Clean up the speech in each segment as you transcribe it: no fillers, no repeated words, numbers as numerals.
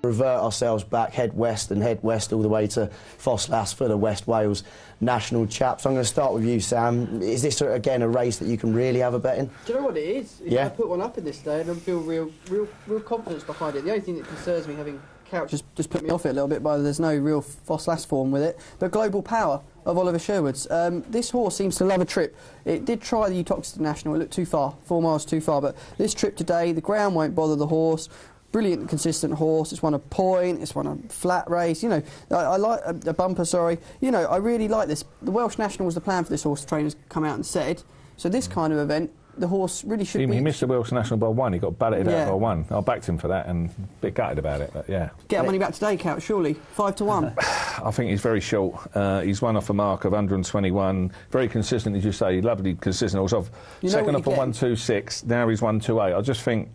Revert ourselves back, head west all the way to Ffos Las for the West Wales National Chaps. I'm going to start with you, Sam. Is this, again, a race that you can really have a bet in? Do you know what it is? Yeah. I put one up in this day and I feel real confidence behind it. The only thing that concerns me, having Couch just put me off it a little bit by there's no real Ffos Las form with it. But Global Power of Oliver Sherwood's. This horse seems to love a trip. It did try the Uttoxeter National. It looked too far, 4 miles too far. But this trip today, the ground won't bother the horse. Brilliant, consistent horse. It's won a point. It's won a flat race. You know, I like a bumper. Sorry. You know, I really like this. The Welsh National was the plan for this horse. The trainers come out and said. So this kind of event, the horse really should be. He missed the Welsh National by 1. He got balloted out by 1. I backed him for that and a bit gutted about it. But yeah. Get our money back today, Couch. Surely 5 to 1. I think he's very short. He's won off a mark of 121. Very consistent, as you say. Lovely, consistent horse. Second off a 126. Now he's 128. I just think.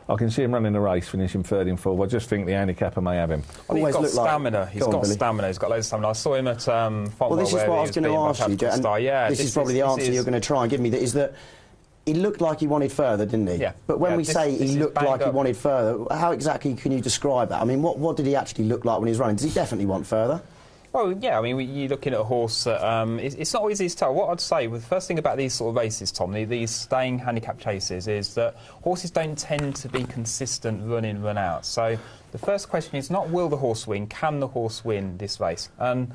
I can see him running the race, finishing 3rd in 4th. I just think the handicapper may have him. He's got stamina. He's got stamina. He's got loads of stamina. I saw him at Fontwell. Well, this is what I was going to ask you, and this is probably the answer you're going to try and give me. That is that he looked like he wanted further, didn't he? Yeah. But when we say he looked like he wanted further, how exactly can you describe that? I mean, what did he actually look like when he was running? Does he definitely want further? Well, yeah, I mean, you're looking at a horse that it's not always easy to tell. What I'd say, the first thing about these sort of races, Tom, these staying handicap chases, is that horses don't tend to be consistent run in, run out. So the first question is not will the horse win, can the horse win this race? And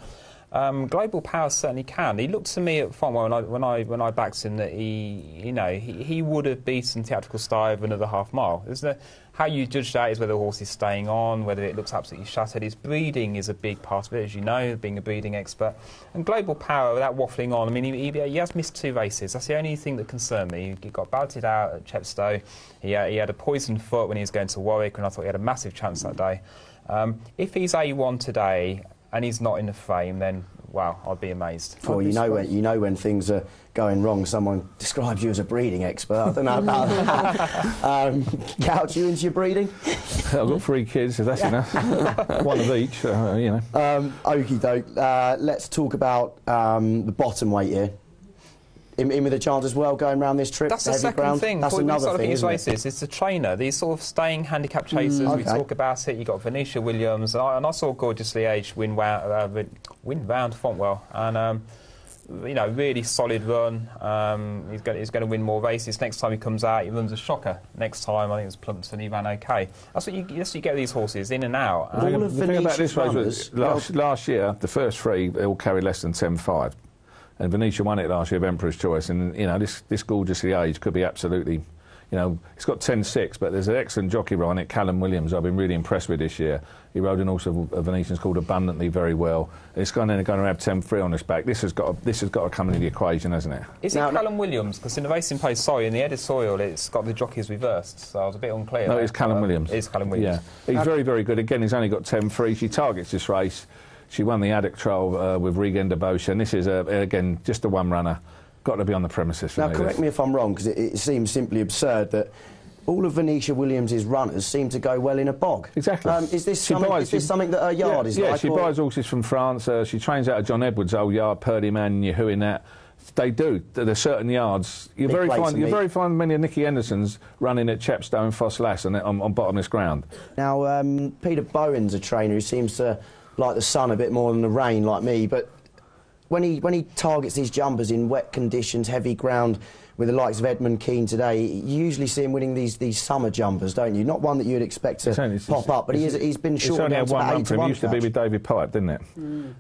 Global Power certainly can. He looked to me at Fontwell when I backed him that he would have beaten Theatrical Star over another half mile. How you judge that is whether the horse is staying on, whether it looks absolutely shattered. His breeding is a big part of it, as you know, being a breeding expert. And Global Power, without waffling on, I mean, he has missed 2 races. That's the only thing that concerned me. He got balloted out at Chepstow. He had a poisoned foot when he was going to Warwick, and I thought he had a massive chance that day. If he's A1 today and he's not in the frame, then wow, I'd be amazed. Well, you know when things are going wrong. Someone describes you as a breeding expert. I don't know about that. Couch, you into your breeding? I've got 3 kids, if that's enough. 1 of each, you know. Okie doke. Let's talk about the bottom weight here. In with a chance as well, going around this trip. That's the second thing. That's another thing, isn't it? It's the trainer. These sort of staying handicap chasers. We talk about it. You got Venetia Williams, and I saw gorgeously aged win round Fontwell, and you know, really solid run. He's going to win more races. Next time he comes out, he runs a shocker. Next time, I think it was Plumpton, he ran okay. That's what you get with these horses, in and out. The thing about this race was last year, the first 3 they all carried less than 10.5. And Venetia won it last year of Emperor's Choice, and you know this gorgeously aged could be absolutely, you know, it's got 10.6, but there's an excellent jockey riding it, Callum Williams. I've been really impressed with this year. He rode an horse of Venetians called Abundantly very well. It's going to have 10.3 on his back. This has got to come into the equation, hasn't it? Is it Callum Williams? Because in the racing page, in the editorial, it's got the jockeys reversed, so I was a bit unclear. No, it's Callum Williams. It's Callum Williams. Yeah, he's very, very good. Again, he's only got 10.3. She targets this race. She won the Addict Trial with Regan de Boche, and this is, again, just a one-runner. Got to be on the premises for me. Now, correct me if I'm wrong, because it seems simply absurd that all of Venetia Williams' runners seem to go well in a bog. Exactly. Is this something that her yard is like? Yeah, she buys horses from France. She trains out of John Edwards' old yard, Purdy Man, Yahoo in that. They do. There's certain yards. You're very fine many of Nicky Henderson's running at Chepstow and Ffos Las on bottomless ground. Now, Peter Bowen's a trainer who seems to like the sun a bit more than the rain, like me, but when he targets these jumpers in wet conditions, heavy ground, with the likes of Edmund Keane today, you usually see him winning these summer jumpers, don't you? Not one that you'd expect to pop up, but he's been short. It's only had 1 run for him. It used to be with David Pipe, didn't it?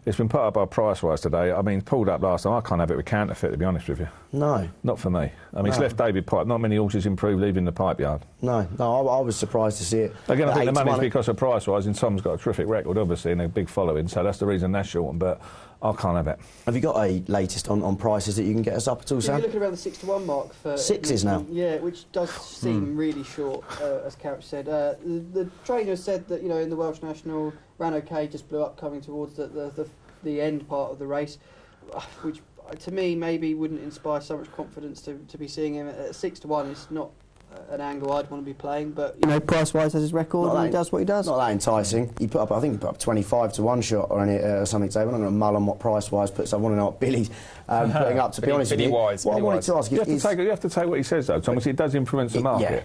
It's been put up by Price-wise today. I mean, pulled up last time. I can't have it with counterfeit, to be honest with you. No. Not for me. I mean, it's left David Pipe. Not many horses improve leaving the pipe yard. No, I was surprised to see it. Again, I think the money's because of Price-wise, and Tom's got a terrific record, obviously, and a big following, so that's the reason that's short, but I can't have it. Have you got a latest on prices that you can get us up at all, Sam? You're looking around the 6 to 1 mark for 6s now. Yeah, which does seem really short, as Couch said. The trainer said that, you know, in the Welsh National ran okay, just blew up coming towards the end part of the race, which to me maybe wouldn't inspire so much confidence to be seeing him at 6 to 1. It's not an angle I'd want to be playing, but you know, price-wise, has his record, and he does what he does. Not that enticing. He put up, I think he put up 25 to 1 shot or something today. We're not going to mull on what price-wise puts. I want to know what Billy's putting up. To be honest with you, what I wanted to ask you have to take what he says though, Thomas. It does influence the market.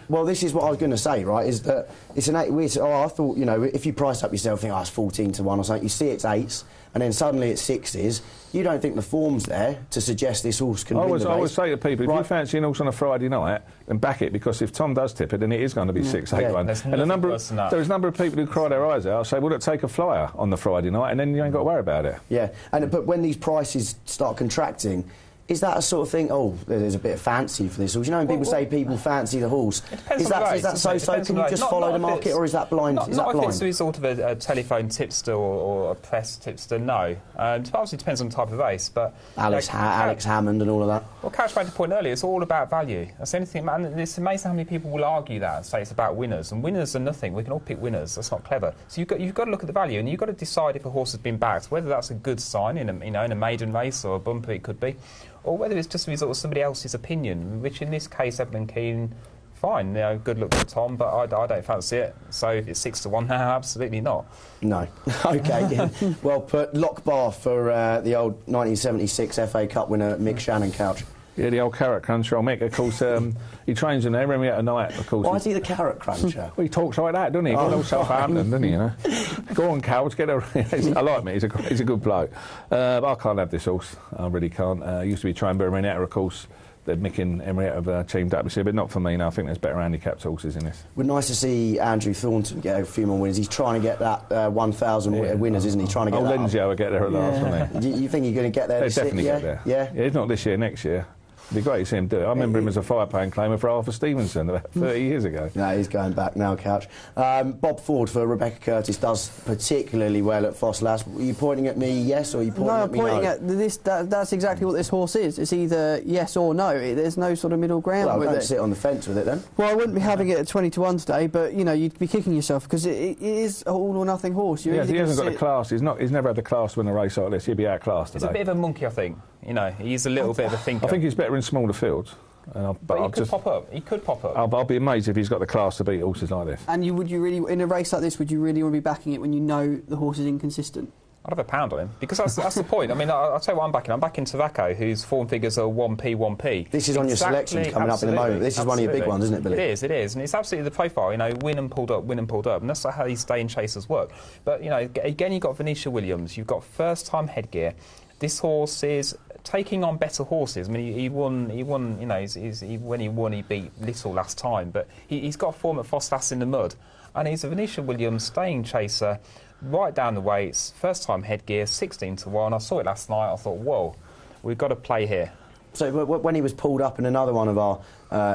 Well, this is what I was going to say, right? Is that it's an 8 weird. Oh, I thought, you know, if you price up yourself, think, it's 14 to 1 or something. You see it's 8s, and then suddenly it's 6s. You don't think the form's there to suggest this horse can win the race. I always say to people, if you fancy an horse on a Friday night, then back it, because if Tom does tip it, then it is going to be 6-8 1. And there's a number of people who cry their eyes out. Say, well, look, take a flyer on the Friday night, and then you ain't got to worry about it. Yeah, but when these prices start contracting, is that a sort of thing? Oh, there's a bit of fancy for this horse. You know, when people say people fancy the horse, is that so? Can you just follow the market, or is that blind? Not if it's a sort of a telephone tipster or a press tipster. No, it obviously depends on the type of race. But Alex Hammond and all of that. Well, Couch made the point earlier. It's all about value. That's the only thing. And it's amazing how many people will argue that and say it's about winners. And winners are nothing. We can all pick winners. That's not clever. So you've got to look at the value, and you've got to decide if a horse has been backed, whether that's a good sign in a maiden race or a bumper. It could be. Or whether it's just a result of somebody else's opinion, which in this case, Edmund Keane, fine, you know, good luck to Tom, but I don't fancy it. So if it's 6 to 1 now, absolutely not. No. OK, yeah. Well put. Lock bar for the old 1976 FA Cup winner, Mick Shannon, Couch. Yeah, the old carrot cruncher. Mick, of course, he trains in there every at night, of course. Why is he the carrot cruncher? Well, he talks like that, doesn't he? Good old Southampton, doesn't he, you know? Go on, Couch, get a... I like me, he's a good bloke. But I can't have this horse, I really can't. Used to be trained by Renetta, of course. Mick and Henrietta have teamed up this year, but not for me. No, I think there's better handicapped horses in this. Well, nice to see Andrew Thornton get a few more winners. He's trying to get that 1,000 winners, isn't he? Trying to get that Lindsay will get there at last, won't he? You think he's going to get there this year? Definitely get there. Yeah? It's not this year, next year. It'd be great to see him do it. I remember him as a £5 claimer for Arthur Stevenson about 30 years ago. No, he's going back now, Couch. Bob Ford for Rebecca Curtis does particularly well at Ffos Las. Are you pointing at me yes, or are you pointing at me no? No, I'm pointing at this. That's exactly what this horse is. It's either yes or no. There's no sort of middle ground with it. Don't sit on the fence with it then. Well, I wouldn't be having it at 20 to 1 today, but you know, you'd be kicking yourself because it is an all or nothing horse. He hasn't got the class. He's never had the class to win a race like this. He'd be outclassed today. He's a bit of a monkey, I think. You know, he's a little bit of a thinker. I think he's better in smaller fields. But he could pop up. He could pop up. I'll be amazed if he's got the class to beat horses like this. And would you really, in a race like this, would you really want to be backing it when you know the horse is inconsistent? I'd have a pound on him, because that's the point. I mean, I'll tell you what I'm backing. I'm backing Tobacco, whose form figures are 1p, 1p. This is on your selection coming up in a moment. This is one of your big ones, isn't it, Billy? It is. And it's absolutely the profile, you know, win and pulled up. And that's how these staying chasers work. But, you know, again, you've got Venetia Williams. You've got first-time headgear. This horse is taking on better horses. I mean, he won. You know, when he won, he beat Little last time. But he's got form at Ffos Las in the mud, and he's a Venetia Williams staying chaser, right down the weights. First time headgear, 16 to 1. I saw it last night. I thought, whoa, we've got to play here. So when he was pulled up in another one of our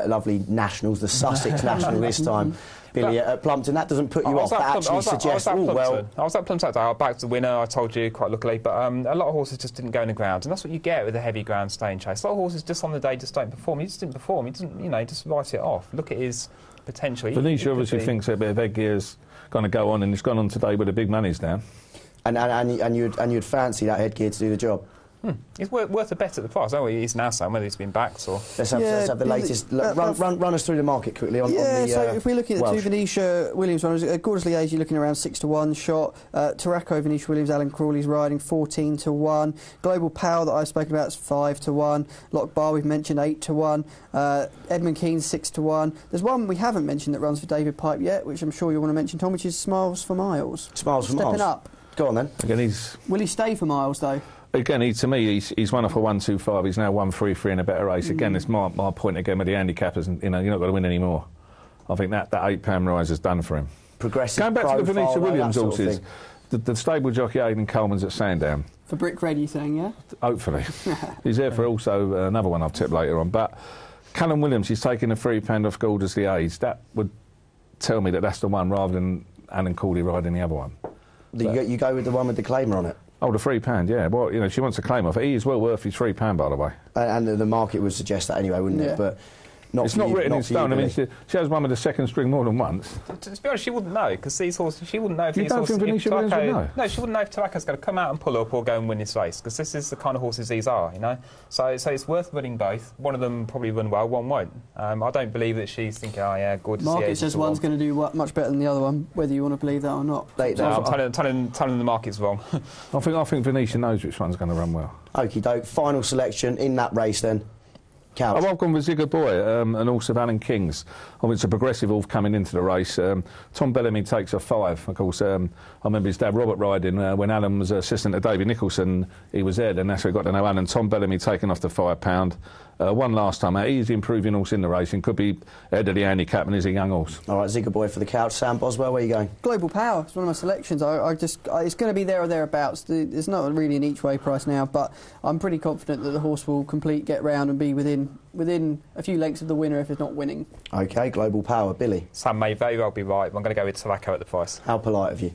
lovely nationals, the Sussex National this time, Billy, at Plumpton, that doesn't put you off. That actually suggests, I was at Plumpton today. I backed the winner, I told you, quite luckily, but a lot of horses just didn't go in the ground, and that's what you get with a heavy ground staying chase. A lot of horses just on the day just don't perform. He just didn't perform. He didn't, you know, just write it off. Look at his potential. Venetia obviously thinks a bit of headgear's going to go on, and it's gone on today with the big money's down. And you'd fancy that headgear to do the job. It's worth a bet at the price. Oh, he's now saying whether he's been backed or... Let's have the latest. Run us through the market quickly on the so if we're looking at the two Venetia Williams runners, Gorgeous Liège, you're looking around 6 to 1 shot. Tarraco Venetia Williams, Alan Crawley's riding 14 to 1. Global Power that I've spoken about is 5 to 1. Lock Bar we've mentioned 8 to 1. Edmund Keane 6 to 1. There's one we haven't mentioned that runs for David Pipe yet, which I'm sure you want to mention, Tom, which is Smiles for Miles. Smiles for Miles. Stepping up. Go on then. Again, Will he stay for Miles though? Again, to me, he's won off a 1-2-5. He's now 1-3-3 in a better race. Again, it's my point again with the handicappers. You know, you're not going to win anymore. I think that £8 rise has done for him. Progressive. Going back to the Venetia Williams horses, the stable jockey Aidan Coleman's at Sandown. For Brick Red, you're saying, yeah? Hopefully. He's there for also another one I'll tip later on. But Callum Williams, he's taking a £3 off Gorgeous Liège. That would tell me that that's the one rather than Alan Cawley riding the other one. You go with the one with the claimer on it? Oh, the £3, yeah. Well, you know, she wants a claim off it. He is well worth his £3, by the way. And the market would suggest that anyway, wouldn't it? But It's not written in stone. I mean, she has won with the second string more than once. To be honest, she wouldn't know, because these horses, she wouldn't know if you these horses... You don't think Venetia Williams would know? No, she wouldn't know if Tobacco's going to come out and pull up or go and win this race, because this is the kind of horses these are, you know? So it's worth running both. One of them probably run well, one won't. I don't believe that she's thinking, oh yeah, good to see Market says one's going to do much better than the other one, whether you want to believe that or not. I'm telling the market's wrong. I think Venetia knows which one's going to run well. Okie doke. Final selection in that race then. Couch. I've gone with Zigger Boy, an horse of Alan King's. I mean, it's a progressive horse coming into the race. Tom Bellamy takes a 5. Of course, I remember his dad Robert riding when Alan was assistant to David Nicholson. He was there, and that's how he got to know Alan. Tom Bellamy taking off the £5. Won last time out. He's improving horse in the race and could be ahead of the handicap, and he's a young horse. All right, Zigger Boy for the couch. Sam Boswell, where are you going? Global Power. It's one of my selections. It's going to be there or thereabouts. It's not really an each way price now, but I'm pretty confident that the horse will get round and be within a few lengths of the winner if it's not winning. OK, Global Power. Billy? Sam may very well be right, but I'm going to go with Tobacco at the price. How polite of you.